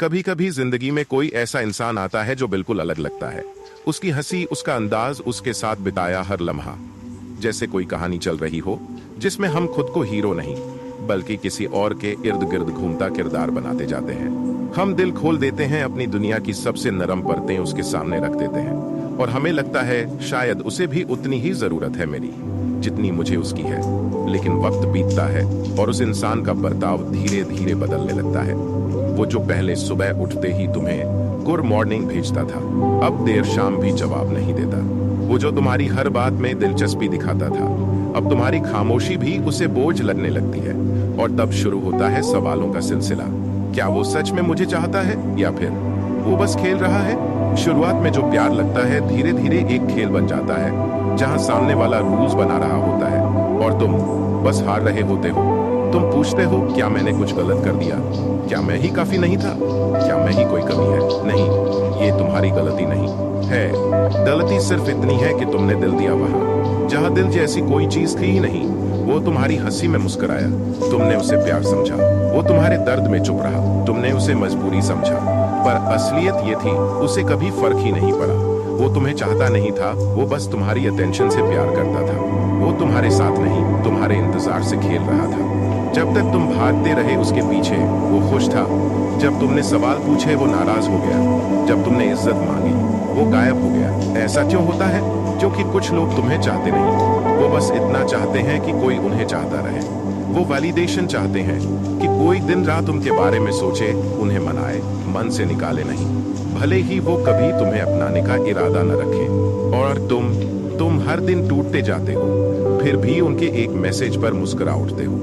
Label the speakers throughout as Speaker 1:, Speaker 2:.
Speaker 1: कभी कभी जिंदगी में कोई ऐसा इंसान आता है जो बिल्कुल अलग लगता है। उसकी हंसी, उसका अंदाज, उसके साथ बिताया हर लम्हा जैसे कोई कहानी चल रही हो जिसमें हम खुद को हीरो नहीं बल्कि किसी और के इर्द गिर्द घूमता किरदार बनाते जाते हैं। हम दिल खोल देते हैं, अपनी दुनिया की सबसे नरम परतें उसके सामने रख देते हैं और हमें लगता है शायद उसे भी उतनी ही जरूरत है मेरी जितनी मुझे उसकी है। लेकिन वक्त बीतता है और उस इंसान का बर्ताव धीरे धीरे बदलने लगता है। वो जो पहले सुबह उठते ही तुम्हें गुड मॉर्निंग भेजता था, अब देर शाम भी जवाब नहीं देता। वो जो तुम्हारी हर बात में दिलचस्पी दिखाता था, अब तुम्हारी खामोशी भी उसे बोझ लगने लगती है। और तब शुरू होता है सवालों का सिलसिला। क्या वो सच में मुझे चाहता है या फिर वो बस खेल रहा है? शुरुआत में जो प्यार लगता है धीरे धीरे एक खेल बन जाता है जहां सामने वाला रूल्स बना रहा होता है और तुम बस हार रहे होते हो। तुम पूछते हो, क्या मैंने कुछ गलत कर दिया? क्या मैं ही काफी नहीं था? क्या मैं ही कोई कमी है? नहीं, ये तुम्हारी गलती नहीं है। गलती सिर्फ इतनी है कि तुमने दिल दिया वहां जहां दिल जैसी कोई चीज थी ही नहीं। वो तुम्हारी हंसी में मुस्कुराया, तुमने उसे प्यार समझा। वो तुम्हारे दर्द में चुप रहा, तुमने उसे मजबूरी समझा। पर असलियत ये थी, उसे कभी फर्क ही नहीं पड़ा। वो तुम्हें चाहता नहीं था, वो बस तुम्हारी अटेंशन से प्यार करता था। वो तुम्हारे साथ नहीं, तुम्हारे इंतजार से खेल रहा था। जब तक तुम भागते रहे उसके पीछे, वो खुश था। जब तुमने सवाल पूछे वो नाराज हो गया। जब तुमने इज्जत मांगी वो गायब हो गया। ऐसा क्यों होता है? क्योंकि कुछ लोग तुम्हें चाहते नहीं, वो बस इतना चाहते हैं कि कोई उन्हें चाहता रहे। वो वैलिडेशन चाहते हैं कि कोई दिन रात उनके बारे में सोचे, उन्हें मनाए, मन से निकाले नहीं, भले ही वो कभी तुम्हें अपनाने का इरादा न रखें। और तुम हर दिन टूटते जाते हो, फिर भी उनके एक मैसेज पर मुस्कुरा उठते हो।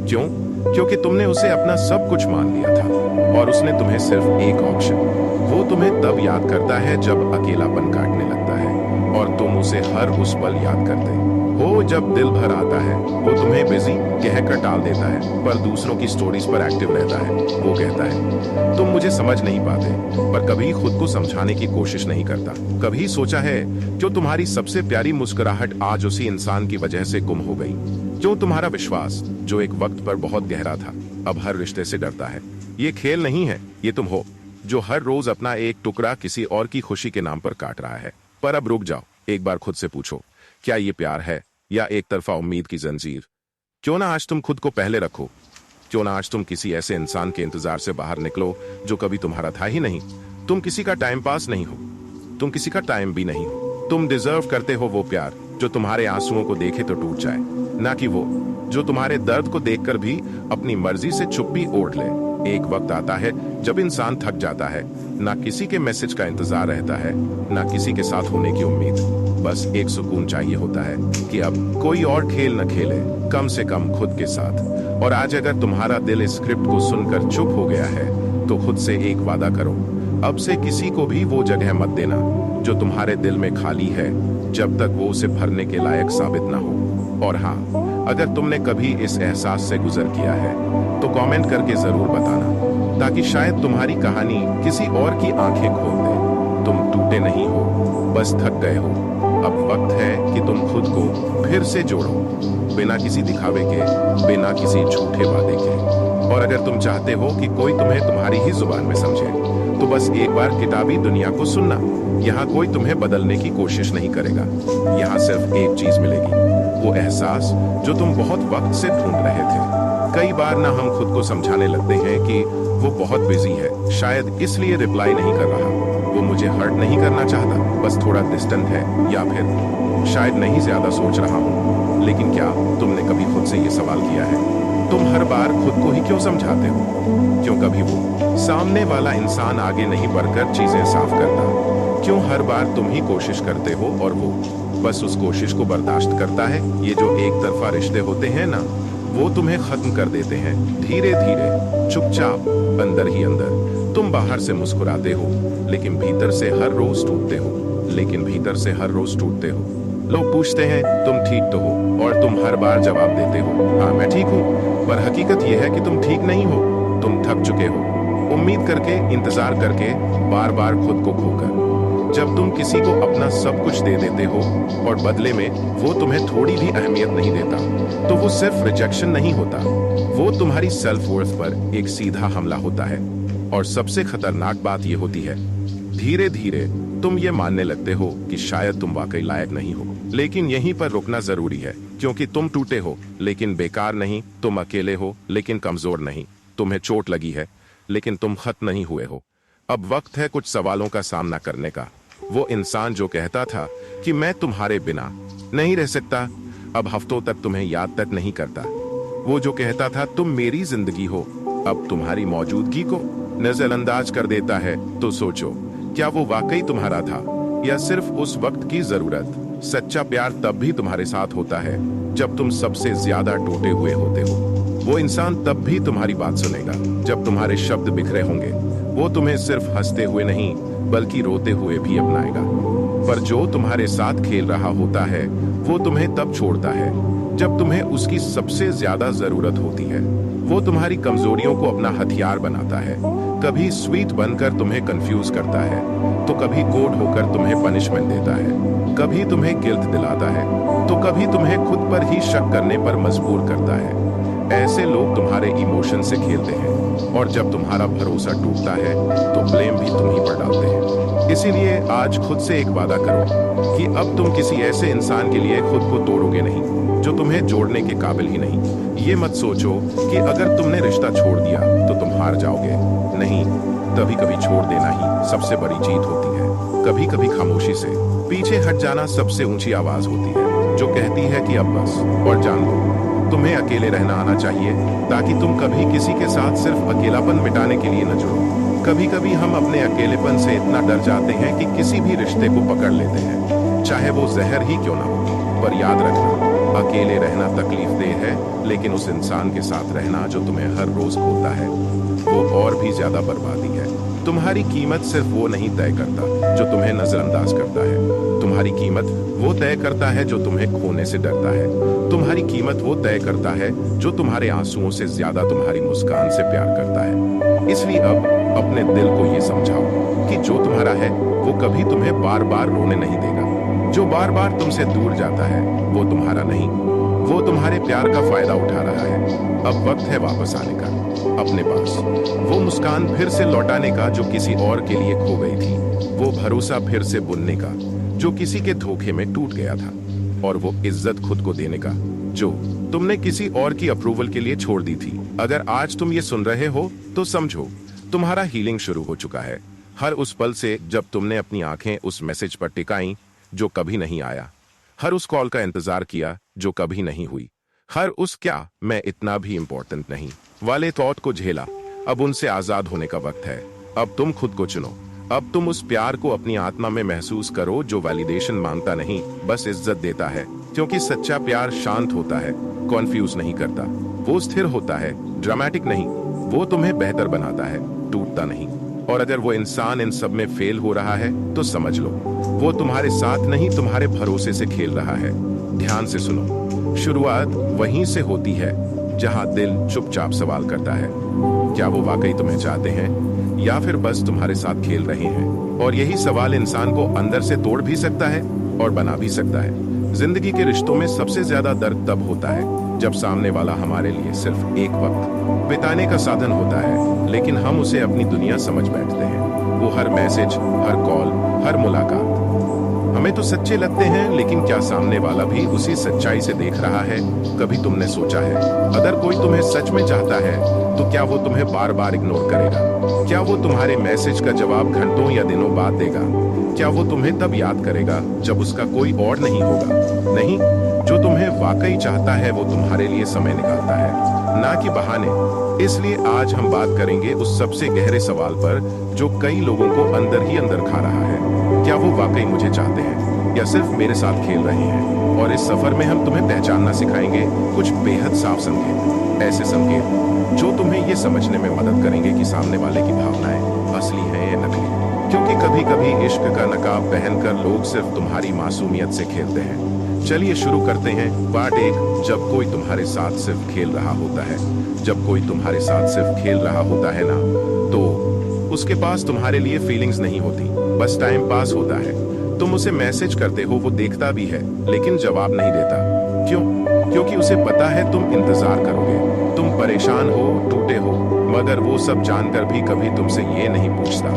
Speaker 1: क्यों? क्योंकि तुमने उसे अपना सब कुछ मान लिया था और उसने तुम्हें सिर्फ एक ऑप्शन। वो तुम्हें तब याद करता है जब अकेलापन काटने लगता है और तुम उसे हर उस पल याद करते हो जब दिल भर आता है। वो तुम्हें बिजी कहकर टाल देता है पर दूसरों की स्टोरीज पर एक्टिव रहता है। वो कहता है तुम मुझे समझ नहीं पाते, पर कभी खुद को समझाने की कोशिश नहीं करता। कभी सोचा है जो तुम्हारी सबसे प्यारी मुस्कुराहट आज उसी इंसान की वजह से गुम हो गई? जो तुम्हारा विश्वास, जो एक वक्त पर बहुत गहरा था, अब हर रिश्ते से डरता है। ये खेल नहीं है, ये तुम हो जो हर रोज अपना एक टुकड़ा किसी और की खुशी के नाम पर काट रहा है। पर अब रुक जाओ, एक बार खुद से पूछो, क्या ये प्यार है या एक तरफा उम्मीद की जंजीर? क्यों ना आज तुम खुद को पहले रखो। क्यों ना आज तुम किसी ऐसे इंसान के इंतजार से बाहर निकलो जो कभी तुम्हारा था ही नहीं। तुम किसी का टाइम पास नहीं हो, तुम किसी का टाइम भी नहीं हो। तुम डिजर्व करते हो वो प्यार जो तुम्हारे आंसुओं को देखे तो टूट जाए, ना कि वो जो तुम्हारे दर्द को देखकर भी अपनी मर्जी से चुप्पी ओढ़ ले। एक वक्त आता है जब इंसान थक जाता है, ना किसी के मैसेज का इंतजार रहता है, ना किसी के साथ होने की उम्मीद। बस एक सुकून चाहिए होता है कि अब कोई और खेल न खेले, कम से कम खुद के साथ। और आज अगर तुम्हारा दिल इस स्क्रिप्ट को सुनकर चुप हो गया है तो खुद से एक वादा करो, अब से किसी को भी वो जगह मत देना जो तुम्हारे दिल में खाली है जब तक वो उसे भरने के लायक साबित ना हो। और हाँ, अगर तुमने कभी इस एहसास से गुजर किया है तो कमेंट करके जरूर बताना, ताकि शायद तुम्हारी कहानी किसी और की आंखें खोल दे। तुम टूटे नहीं हो, बस थक गए हो। अब वक्त है कि तुम खुद को फिर से जोड़ो, बिना किसी दिखावे के, बिना किसी झूठे वादे के। और अगर तुम चाहते हो कि कोई तुम्हें तुम्हारी ही जुबान में समझे तो बस एक बार किताबी दुनिया को सुनना। यहाँ कोई तुम्हें बदलने की कोशिश नहीं करेगा, यहाँ सिर्फ एक चीज मिलेगी, वो एहसास जो तुम बहुत वक्त से ढूंढ रहे थे। कई बार ना हम खुद को समझाने लगते हैं कि वो बहुत बिजी है, शायद इसलिए रिप्लाई नहीं कर रहा, वो मुझे हर्ट नहीं करना चाहता, बस थोड़ा डिस्टेंट है, या फिर शायद नहीं ज्यादा सोच रहा हूँ। लेकिन क्या तुमने कभी खुद से ये सवाल किया है, तुम हर बार खुद को ही क्यों समझाते हो? क्यों कभी वो सामने वाला इंसान आगे नहीं बढ़कर चीजें साफ करता? क्यों हर बार तुम ही कोशिश करते हो और वो बस उस कोशिश को बर्दाश्त करता है? ये जो एक तरफा रिश्ते होते हैं ना, वो तुम्हें खत्म कर देते हैं धीरे धीरे, चुपचाप, अंदर ही अंदर। तुम बाहर से मुस्कुराते हो लेकिन भीतर से हर रोज टूटते हो, लेकिन भीतर से हर रोज टूटते हो। लोग पूछते हैं तुम ठीक तो हो, और तुम हर बार जवाब देते हो हाँ मैं ठीक हूँ। पर हकीकत यह है कि तुम ठीक नहीं हो, तुम थक चुके हो, उम्मीद करके, इंतजार करके, बार बार खुद को खोकर। जब तुम किसी को अपना सब कुछ दे देते हो और बदले में वो तुम्हें थोड़ी भी अहमियत नहीं देता, तो वो सिर्फ रिजेक्शन नहीं होता, वो तुम्हारी सेल्फ वर्थ पर एक सीधा हमला होता है। और सबसे खतरनाक बात यह होती है, धीरे धीरे तुम ये मानने लगते हो कि शायद तुम वाकई लायक नहीं हो। लेकिन यहीं पर रुकना जरूरी है, क्योंकि तुम टूटे हो लेकिन बेकार नहीं, तुम अकेले हो लेकिन कमजोर नहीं, तुम्हें चोट लगी है लेकिन तुम खत्म नहीं हुए हो। अब वक्त है कुछ सवालों का सामना करने का। वो इंसान जो कहता था कि मैं तुम्हारे बिना नहीं रह सकता, अब हफ्तों तक तुम्हें याद तक नहीं करता। वो जो कहता था तुम मेरी जिंदगी हो, अब तुम्हारी मौजूदगी को नजरअंदाज कर देता है। तो सोचो, क्या वो वाकई तुम्हारा था या सिर्फ उस वक्त की जरूरत? सच्चा प्यार तब भी तुम्हारे साथ होता है जब तुम सबसे ज्यादा टूटे हुए होते हो। वो इंसान तब भी तुम्हारी बात सुनेगा जब तुम्हारे शब्द बिखरे होंगे। वो तुम्हें सिर्फ हंसते हुए नहीं बल्कि रोते हुए भी अपनाएगा। पर जो तुम्हारे साथ खेल रहा होता है वो तुम्हें तब छोड़ता है जब तुम्हें उसकी सबसे ज्यादा जरूरत होती है। वो तुम्हारी कमजोरियों को अपना हथियार बनाता है, कभी स्वीट बनकर तुम्हें कंफ्यूज करता है, तो कभी कोड होकर तुम्हें पनिशमेंट देता है, कभी तुम्हें गिल्ट दिलाता है, तो कभी तुम्हें खुद पर ही शक करने पर मजबूर करता है। ऐसे लोग तुम्हारे इमोशन से खेलते हैं और जब तुम्हारा भरोसा टूटता है तो ब्लेम भी तुम ही पर डालते हैं। इसीलिए आज खुद से एक वादा करो कि अब तुम किसी ऐसे इंसान के लिए खुद को तोड़ोगे नहीं जो तुम्हें जोड़ने के काबिल ही नहीं। ये मत सोचो कि अगर तुमने रिश्ता छोड़ दिया तो तुम हार जाओगे। नहीं, कभी कभी छोड़ देना ही सबसे बड़ी जीत होती है। कभी कभी खामोशी से पीछे हट जाना सबसे ऊंची आवाज होती है जो कहती है कि अब बस। और जान लो, तुम्हें अकेले रहना आना चाहिए ताकि तुम कभी किसी के साथ सिर्फ अकेलापन मिटाने के लिए न जुड़ो। कभी कभी हम अपने अकेलेपन से इतना डर जाते हैं कि किसी भी रिश्ते को पकड़ लेते हैं, चाहे वो जहर ही क्यों ना हो। पर याद रखना, अकेले रहना तकलीफ देह है, लेकिन उस इंसान के साथ रहना जो तुम्हें हर रोज खोता है वो और भी ज्यादा बर्बादी है। तुम्हारी कीमत सिर्फ वो नहीं तय करता जो तुम्हें नजरअंदाज करता है, तुम्हारी कीमत वो तय करता है जो तुम्हें खोने से डरता है। तुम्हारी कीमत वो तय करता है जो तुम्हारे आंसुओं से ज्यादा तुम्हारी मुस्कान से प्यार करता है। इसलिए अब अपने दिल को ये समझाओ कि जो तुम्हारा है वो कभी तुम्हें बार बार रोने नहीं देगा। जो बार बार तुमसे दूर जाता है वो तुम्हारा नहीं, वो तुम्हारे प्यार का फायदा उठा रहा है। अब वक्त है वापस आने का अपने पास, वो मुस्कान फिर से लौटाने का जो किसी और के लिए खो गई थी, वो भरोसा फिर से बुनने का जो किसी के धोखे में टूट गया था, और वो इज्जत खुद को देने का जो तुमने किसी और की अप्रूवल के लिए छोड़ दी थी। अगर आज तुम ये सुन रहे हो तो समझो तुम्हारा हीलिंग शुरू हो चुका है। हर उस पल से जब तुमने अपनी आंखें उस मैसेज पर टिकाई जो कभी नहीं आया, हर उस कॉल का इंतजार किया जो कभी नहीं हुई, हर उस क्या मैं इतना भी इंपॉर्टेंट नहीं वाले थॉट को झेला, अब उनसे आजाद होने का वक्त है। अब तुम खुद को चुनो। अब तुम उस प्यार को अपनी आत्मा में महसूस करो जो वैलिडेशन मांगता नहीं, बस इज्जत देता है। क्योंकि सच्चा प्यार शांत होता है, कॉन्फ्यूज नहीं करता, वो स्थिर होता है, ड्रामेटिक नहीं, वो तुम्हें बेहतर बनाता है, टूटता नहीं। और अगर वो इंसान इन सब में फेल हो रहा है तो समझ लो वो तुम्हारे साथ नहीं तुम्हारे भरोसे से खेल रहा है। ध्यान से सुनो, शुरुआत वहीं से होती है जहां दिल चुपचाप सवाल करता है, क्या वो वाकई तुम्हें चाहते हैं या फिर बस तुम्हारे साथ खेल रहे हैं। और यही सवाल इंसान को अंदर से तोड़ भी सकता है और बना भी सकता है। जिंदगी के रिश्तों में सबसे ज्यादा दर्द तब होता है जब सामने वाला हमारे लिए सिर्फ एक वक्त बिताने का साधन होता है, लेकिन हम उसे अपनी दुनिया समझ बैठते हैं। वो हर मैसेज, हर कॉल, हर मुलाकात हमें तो सच्चे लगते हैं, लेकिन क्या सामने वाला भी उसी सच्चाई से देख रहा है? कभी तुमने सोचा है अगर कोई तुम्हें सच में चाहता है तो क्या वो तुम्हें बार बार इग्नोर करेगा? क्या वो तुम्हारे मैसेज का जवाब घंटों या दिनों बाद देगा? क्या वो तुम्हें तब याद करेगा जब उसका कोई और नहीं होगा? नहीं, जो तुम्हें वाकई चाहता है वो तुम्हारे लिए समय निकालता है, ना कि बहाने। इसलिए आज हम बात करेंगे उस सबसे गहरे सवाल पर जो कई लोगों को अंदर ही अंदर खा रहा है, क्या वो वाकई मुझे चाहते हैं या सिर्फ मेरे साथ खेल रहे हैं? और इस सफर में हम तुम्हें पहचानना सिखाएंगे कुछ बेहद साफ संकेत, ऐसे संकेत जो तुम्हें ये समझने में मदद करेंगे कि सामने वाले की भावनाएं असली हैं या नकली। क्योंकि कभी कभी इश्क का नकाब पहनकर लोग सिर्फ तुम्हारी मासूमियत से खेलते हैं। चलिए शुरू करते हैं पार्ट 1। जब कोई तुम्हारे साथ सिर्फ खेल रहा होता है, जब कोई तुम्हारे साथ सिर्फ खेल रहा होता है ना, तो उसके पास तुम्हारे लिए फीलिंग्स नहीं होती, बस टाइम पास होता है। तुम उसे मैसेज करते हो, वो देखता भी है लेकिन जवाब नहीं देता। क्यों? क्योंकि उसे पता है तुम इंतजार करोगे, तुम परेशान हो, टूटे हो, मगर वो सब जानकर भी कभी तुमसे ये नहीं पूछता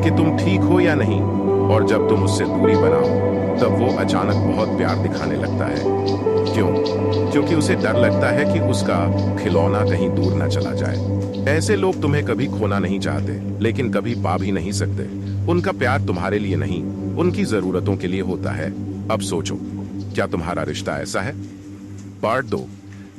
Speaker 1: कि तुम ठीक हो या नहीं। और जब तुम उससे दूरी बनाओ तब वो अचानक बहुत प्यार दिखाने लगता है। क्यों? क्योंकि उसे डर लगता है कि उसका खिलौना कहीं दूर ना चला जाए। ऐसे लोग तुम्हें कभी खोना नहीं चाहते, लेकिन कभी पा भी नहीं सकते। उनका प्यार तुम्हारे लिए नहीं, उनकी जरूरतों के लिए होता है। अब सोचो, क्या तुम्हारा रिश्ता ऐसा है? पार्ट 2।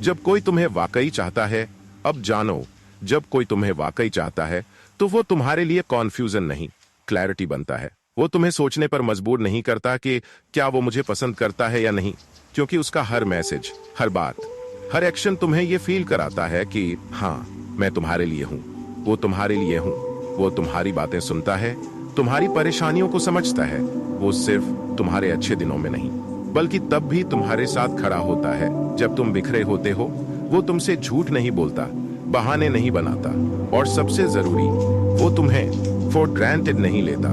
Speaker 1: जब कोई तुम्हें वाकई चाहता है। अब जानो, जब कोई तुम्हें वाकई चाहता है तो वो तुम्हारे लिए कॉन्फ्यूजन नहीं, क्लैरिटी बनता है। वो तुम्हें सोचने पर मजबूर नहीं करता कि क्या वो मुझे पसंद करता है या नहीं, क्योंकि उसका हर मैसेज, हर बात, हर एक्शन तुम्हें ये फील कराता है कि हाँ, मैं तुम्हारे लिए हूं, वो तुम्हारे लिए हूं। वो तुम्हारी बातें सुनता है, तुम्हारी परेशानियों को समझता है। वो सिर्फ तुम्हारे अच्छे दिनों में नहीं, बल्कि तब भी तुम्हारे साथ खड़ा होता है जब तुम बिखरे होते हो। वो तुमसे झूठ नहीं बोलता, बहाने नहीं बनाता, और सबसे जरूरी, वो तुम्हें फॉर ग्रांटेड नहीं लेता।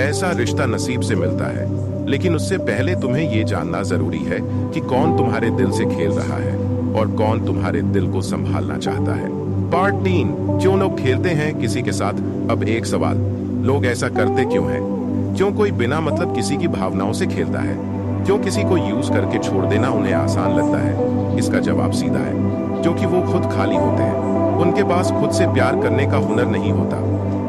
Speaker 1: ऐसा रिश्ता नसीब से मिलता है, लेकिन उससे पहले तुम्हें ये जानना जरूरी है कि कौन तुम्हारे दिल से खेल रहा है और कौन तुम्हारे दिल को संभालना चाहता है। पार्ट 3। क्यों लोग खेलते हैं किसी के साथ? अब एक सवाल, लोग ऐसा करते क्यों हैं? क्यों कोई बिना मतलब किसी की भावनाओं से खेलता है? क्यों किसी को यूज करके छोड़ देना उन्हें आसान लगता है? इसका जवाब सीधा है, क्योंकि वो खुद खाली होते हैं। उनके पास खुद से प्यार करने का हुनर नहीं होता,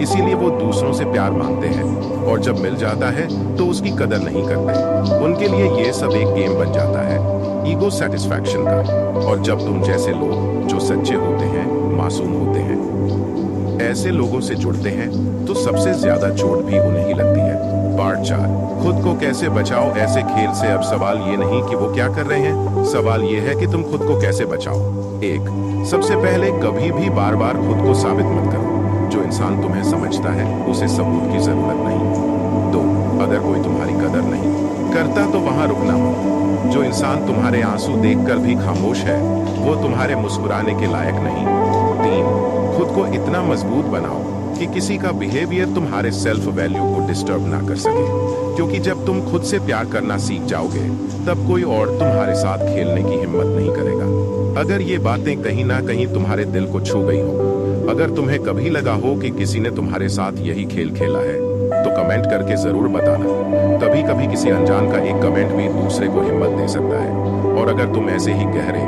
Speaker 1: इसीलिए वो दूसरों से प्यार मांगते हैं, और जब मिल जाता है तो उसकी कदर नहीं करते। उनके लिए ये सब एक गेम बन जाता है, ईगो सेटिस्फैक्शन का। और जब तुम जैसे लोग जो सच्चे होते हैं, मासूम होते हैं, ऐसे लोगों से जुड़ते हैं तो सबसे ज्यादा चोट भी उन्हें ही लगती है। पार्ट 4। खुद को कैसे बचाओ ऐसे खेल से? अब सवाल ये नहीं कि वो क्या कर रहे हैं, सवाल ये है कि तुम खुद को कैसे बचाओ। 1। सबसे पहले कभी भी बार बार खुद को साबित मत करो। जो इंसान तुम्हें समझता है उसे सबूत की जरूरत नहीं। 2। अगर कोई तुम्हारी कदर नहीं करता तो वहां रुकना मत। जो इंसान तुम्हारे आंसू देखकर भी खामोश है, वो तुम्हारे मुस्कुराने के लायक नहीं। 3। खुद को इतना मजबूत बनाओ कि किसी का बिहेवियर तुम्हारे सेल्फ वैल्यू को डिस्टर्ब ना कर सके, क्योंकि जब तुम खुद से प्यार करना सीख जाओगे तब कोई और तुम्हारे साथ खेलने की हिम्मत नहीं करेगा। अगर ये बातें कहीं ना कहीं तुम्हारे दिल को छू गई हो, अगर तुम्हें कभी लगा हो कि किसी ने तुम्हारे साथ यही खेल खेला है, तो कमेंट करके जरूर बताना। कभी कभी किसी अनजान का एक कमेंट भी दूसरे को हिम्मत दे सकता है। और अगर तुम ऐसे ही गहरे,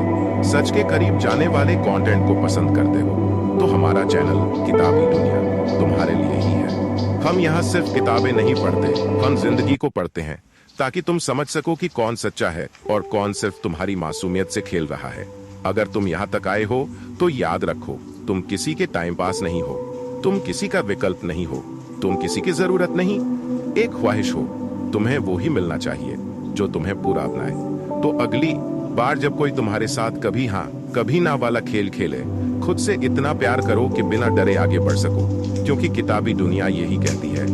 Speaker 1: सच के करीब जाने वाले कंटेंट को पसंद करते हो, तो हमारा चैनल किताबी दुनिया तुम्हारे लिए ही है। हम यहाँ सिर्फ किताबें नहीं पढ़ते, हम जिंदगी को पढ़ते हैं, ताकि तुम समझ सको कि कौन सच्चा है और कौन सिर्फ तुम्हारी मासूमियत से खेल रहा है। अगर तुम यहाँ तक आए हो तो याद रखो, तुम किसी के टाइम पास नहीं हो, तुम किसी का विकल्प नहीं हो, तुम किसी की जरूरत नहीं, एक ख्वाहिश हो। तुम्हें वो ही मिलना चाहिए जो तुम्हें पूरा अपनाए। तो अगली बार जब कोई तुम्हारे साथ कभी हाँ कभी ना वाला खेल खेले, खुद से इतना प्यार करो कि बिना डरे आगे बढ़ सको, क्योंकि किताबी दुनिया यही कहती है,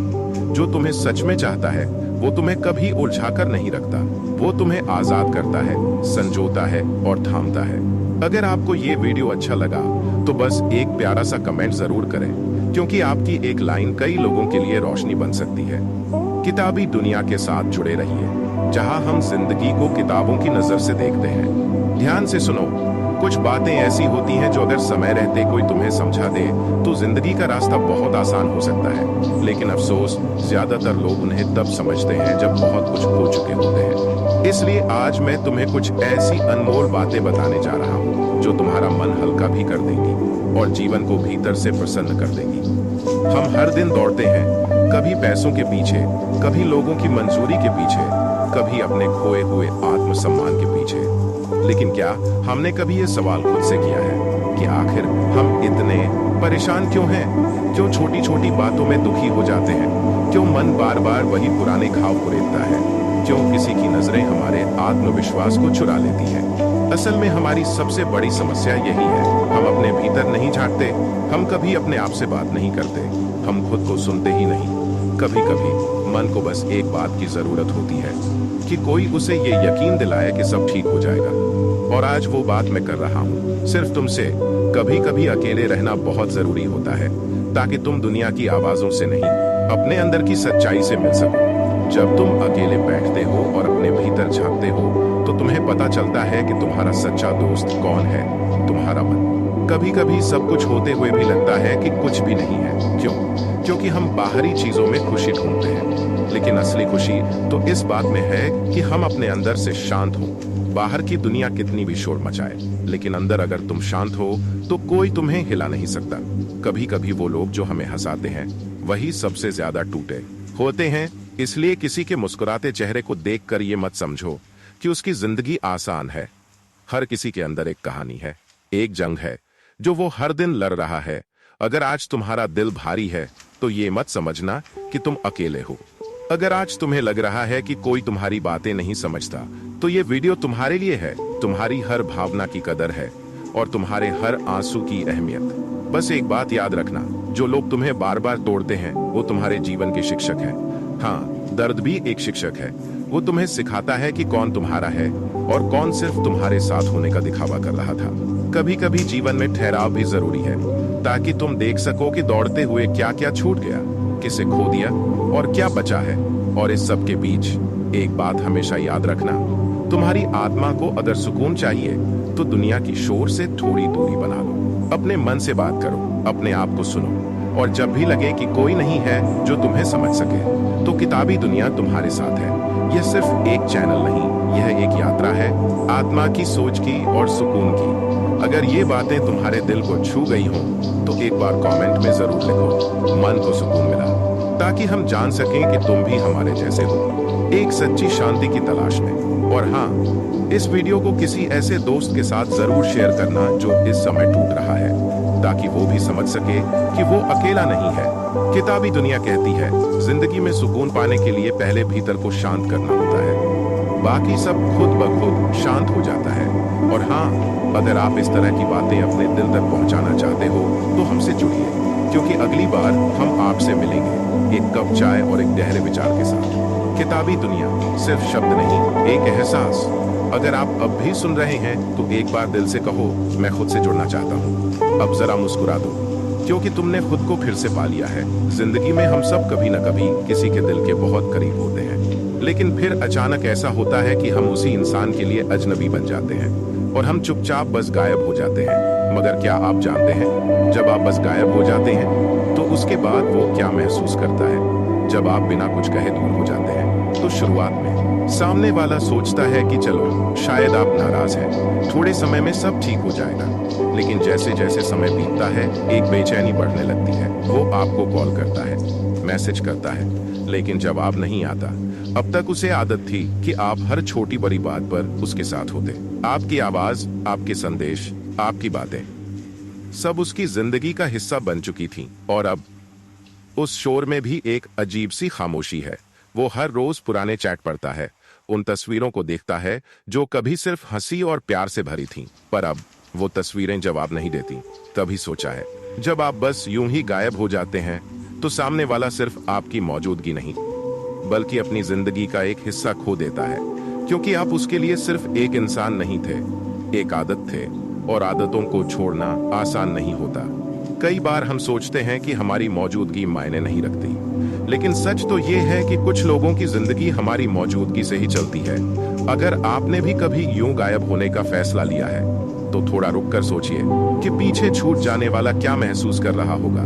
Speaker 1: जो तुम्हें सच में चाहता है वो तुम्हें कभी उलझा कर नहीं रखता, वो तुम्हें आजाद करता है, संजोता है और थामता है। अगर आपको ये वीडियो अच्छा लगा तो बस एक प्यारा सा कमेंट जरूर करें, क्योंकि आपकी एक लाइन कई लोगों के लिए रोशनी बन सकती है। किताबी दुनिया के साथ जुड़े रहिए, जहां हम जिंदगी को किताबों की नजर से देखते हैं। ध्यान से सुनो, कुछ बातें ऐसी होती हैं जो अगर समय रहते कोई तुम्हें समझा दे तो जिंदगी का रास्ता बहुत आसान हो सकता है, लेकिन अफसोस ज्यादातर लोग उन्हें तब समझते हैं जब बहुत कुछ खो चुके होते हैं। इसलिए आज मैं तुम्हें कुछ ऐसी अनमोल बातें बताने जा रहा हूँ जो तुम्हारा मन हल्का भी कर देंगी और जीवन को भीतर से प्रसन्न कर देंगी। हम हर दिन दौड़ते हैं, कभी पैसों के पीछे, कभी लोगों की मंजूरी के पीछे, कभी अपने खोए हुए आत्मसम्मान के पीछे। लेकिन क्या हमने कभी ये सवाल खुद से किया है कि आखिर हम इतने परेशान क्यों हैं? क्यों छोटी छोटी बातों में दुखी हो जाते हैं? क्यों मन बार बार वही पुराने घाव कुरेदता है? क्यों किसी की नजरें हमारे आत्मविश्वास को चुरा लेती हैं? असल में हमारी सबसे बड़ी समस्या यही है, हम अपने भीतर नहीं झांकते, हम कभी अपने आप से बात नहीं करते, हम खुद को सुनते ही नहीं। कभी कभी मन को बस एक बात की जरूरत होती है कि कोई उसे ये यकीन दिलाए कि सब ठीक हो जाएगा। और आज वो बात मैं कर रहा हूँ सिर्फ तुमसे। कभी कभी अकेले रहना बहुत जरूरी होता है, ताकि तुम दुनिया की आवाजों से नहीं, अपने अंदर की सच्चाई से मिल सको। जब तुम अकेले बैठते हो और अपने भीतर झांकते हो तो तुम्हें पता चलता है कि तुम्हारा सच्चा दोस्त कौन है, तुम्हारा मन। कभी कभी सब कुछ होते हुए भी लगता है कि कुछ भी नहीं है। क्यों? क्योंकि हम बाहरी चीजों में खुशी ढूंढते हैं, लेकिन असली खुशी तो इस बात में है कि हम अपने अंदर से शांत हो। बाहर की दुनिया कितनी भी शोर मचाए, लेकिन अंदर अगर तुम शांत हो तो कोई तुम्हें हिला नहीं सकता। कभी कभी वो लोग जो हमें हंसाते हैं वही सबसे ज्यादा टूटे होते हैं। इसलिए किसी के मुस्कुराते चेहरे को देखकर ये मत समझो कि उसकी जिंदगी आसान है। हर किसी के अंदर एक कहानी है, एक जंग है जो वो हर दिन लड़ रहा है। अगर आज तुम्हारा दिल भारी है तो ये मत समझना कि तुम अकेले हो। अगर आज तुम्हें लग रहा है कि कोई तुम्हारी बातें नहीं समझता, तो ये वीडियो तुम्हारे लिए है। तुम्हारी हर भावना की कदर है और तुम्हारे हर आंसू की अहमियत। बस एक बात याद रखना, जो लोग तुम्हें बार बार तोड़ते हैं वो तुम्हारे जीवन के शिक्षक हैं। हाँ, दर्द भी एक शिक्षक है। वो तुम्हें सिखाता है कि कौन तुम्हारा है और कौन सिर्फ तुम्हारे साथ होने का दिखावा कर रहा था। कभी कभी जीवन में ठहराव भी जरूरी है, ताकि तुम देख सको कि दौड़ते हुए क्या क्या छूट गया, किसे खो दिया और क्या बचा है। और इस सब के बीच एक बात हमेशा याद रखना, तुम्हारी आत्मा को अगर सुकून चाहिए तो दुनिया की शोर से थोड़ी दूरी बना लो। अपने मन से बात करो, अपने आप को सुनो, और जब भी लगे कि कोई नहीं है जो तुम्हें समझ सके, तो किताबी दुनिया तुम्हारे साथ है। यह सिर्फ एक चैनल नहीं, यह एक यात्रा है, आत्मा की, सोच की और सुकून की। अगर ये बातें तुम्हारे दिल को छू गई हों तो एक बार कमेंट में जरूर लिखो, मन को सुकून मिला, ताकि हम जान सकें कि तुम भी हमारे जैसे हो, एक सच्ची शांति की तलाश में। और हाँ, इस वीडियो को किसी ऐसे दोस्त के साथ जरूर शेयर करना जो इस समय टूट रहा है, ताकि वो भी समझ सके कि वो अकेला नहीं है। किताबी दुनिया कहती है, जिंदगी में सुकून पाने के लिए पहले भीतर को शांत करना होता है, बाकी सब खुद ब खुद शांत हो जाता है। और हाँ, अगर आप इस तरह की बातें अपने दिल तक पहुंचाना चाहते हो तो हमसे जुड़िए, क्योंकि अगली बार हम आपसे मिलेंगे एक कप चाय और एक गहरे विचार के साथ। किताबी दुनिया सिर्फ शब्द नहीं, एक एहसास। अगर आप अब भी सुन रहे हैं तो एक बार दिल से कहो, मैं खुद से जुड़ना चाहता हूँ। अब जरा मुस्कुरा दो, क्योंकि तुमने खुद को फिर से पा लिया है। जिंदगी में हम सब कभी न कभी किसी के दिल के बहुत करीब होते हैं, लेकिन फिर अचानक ऐसा होता है कि हम उसी इंसान के लिए अजनबी बन जाते हैं और हम चुपचाप बस गायब हो जाते हैं। मगर क्या आप जानते हैं, जब आप बस गायब हो जाते हैं तो उसके बाद वो क्या महसूस करता है? जब आप बिना कुछ कहे दूर हो जाते हैं तो शुरुआत में सामने वाला सोचता है कि चलो शायद आप नाराज हैं, थोड़े समय में सब ठीक हो जाएगा। लेकिन जैसे जैसे समय बीतता है एक बेचैनी बढ़ने लगती है। वो आपको कॉल करता है, मैसेज करता है, लेकिन जवाब नहीं आता। अब तक उसे आदत थी कि आप हर छोटी बड़ी बात पर उसके साथ होते। आपकी आवाज, आपके संदेश, आपकी बातें सब उसकी जिंदगी का हिस्सा बन चुकी थीं। और अब उस शोर में भी एक अजीब सी खामोशी है। वो हर रोज पुराने चैट पढ़ता है, उन तस्वीरों को देखता है जो कभी सिर्फ हंसी और प्यार से भरी थीं, पर अब वो तस्वीरें जवाब नहीं देती। तभी सोचा है, जब आप बस यूं ही गायब हो जाते हैं तो सामने वाला सिर्फ आपकी मौजूदगी नहीं बल्कि अपनी जिंदगी का एक हिस्सा खो देता है, क्योंकि आप उसके लिए सिर्फ एक इंसान नहीं थे, एक आदत थे, और आदतों को छोड़ना आसान नहीं होता। कई बार हम सोचते हैं कि हमारी मौजूदगी मायने नहीं रखती, लेकिन सच तो ये है कि कुछ लोगों की जिंदगी हमारी मौजूदगी से ही चलती है। अगर आपने भी कभी यूं गायब होने का फैसला लिया है तो थोड़ा रुककर सोचिए कि पीछे छूट जाने वाला क्या महसूस कर रहा होगा।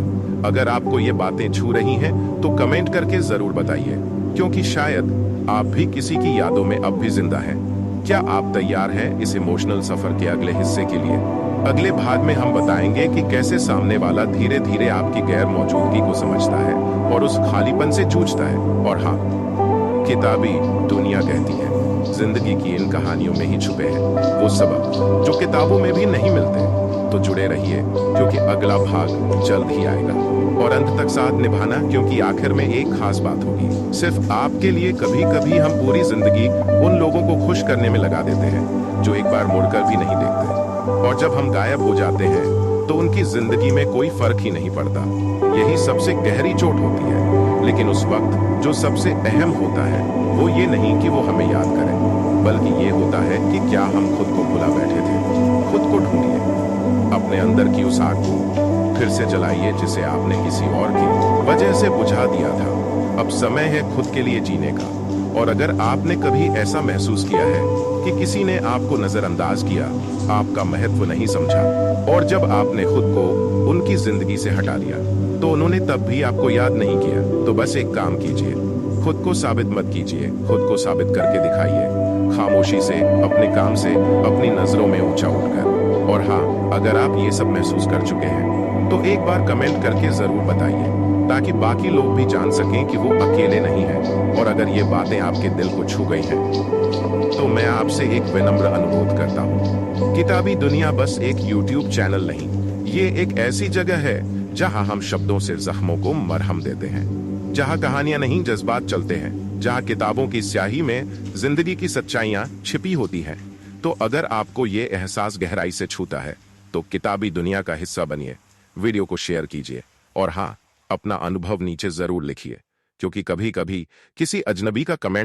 Speaker 1: अगर आपको ये बातें छू रही हैं तो कमेंट करके जरूर बताइए, क्योंकि शायद आप भी किसी की यादों में अब भी जिंदा हैं। क्या आप तैयार हैं इस इमोशनल सफर के अगले हिस्से के लिए? अगले भाग में हम बताएंगे कि कैसे सामने वाला धीरे धीरे आपकी गैर मौजूदगी को समझता है और उस खालीपन से जूझता है। और हाँ, किताबी दुनिया कहती है, जिंदगी की इन कहानियों में ही छुपे हैं वो सबक जो किताबों में भी नहीं मिलते। तो जुड़े रहिए, क्योंकि अगला भाग जल्द ही आएगा। और अंत तक साथ निभाना, क्योंकि आखिर में एक खास बात होगी सिर्फ आपके लिए। कभी कभी हम पूरी जिंदगी उन लोगों को खुश करने में लगा देते हैं जो एक बार मुड़कर भी नहीं देखते, और जब हम गायब हो जाते हैं तो उनकी जिंदगी में कोई फर्क ही नहीं पड़ता। यही सबसे गहरी चोट होती है। लेकिन उस वक्त जो सबसे अहम होता है वो ये नहीं कि वो हमें याद करें, बल्कि ये होता है कि क्या हम खुद को भुला बैठे थे। खुद को ढूंढिए, अपने अंदर की उस आग को फिर से जलाइए जिसे आपने किसी और की वजह से बुझा दिया था। अब समय है खुद के लिए जीने का। और अगर आपने कभी ऐसा महसूस किया है कि किसी ने आपको नजरअंदाज किया, आपका महत्व नहीं समझा, और जब आपने खुद को उनकी जिंदगी से हटा दिया तो उन्होंने तब भी आपको याद नहीं किया। तो बस एक काम कीजिए, खुद को साबित मत कीजिए, खुद को साबित करके दिखाइए, खामोशी से, अपने काम से, अपनी नजरों में ऊंचा उठकर। और हाँ, अगर आप ये सब महसूस कर चुके हैं तो एक बार कमेंट करके जरूर बताइए, ताकि बाकी लोग भी जान सकें कि वो अकेले नहीं हैं। और अगर ये बातें आपके दिल को छू गई हैं तो मैं आपसे एक विनम्र अनुरोध करता हूँ, किताबी दुनिया बस एक YouTube चैनल नहीं, ये एक ऐसी जगह है जहां हम शब्दों से जख्मों को मरहम देते हैं, जहां कहानियां नहीं जज्बात चलते हैं, जहां किताबों की स्याही में जिंदगी की सच्चाइयां छिपी होती हैं। तो अगर आपको ये एहसास गहराई से छूता है तो किताबी दुनिया का हिस्सा बनिए, वीडियो को शेयर कीजिए, और हाँ, अपना अनुभव नीचे जरूर लिखिए, क्योंकि कभी कभी किसी अजनबी का कमेंट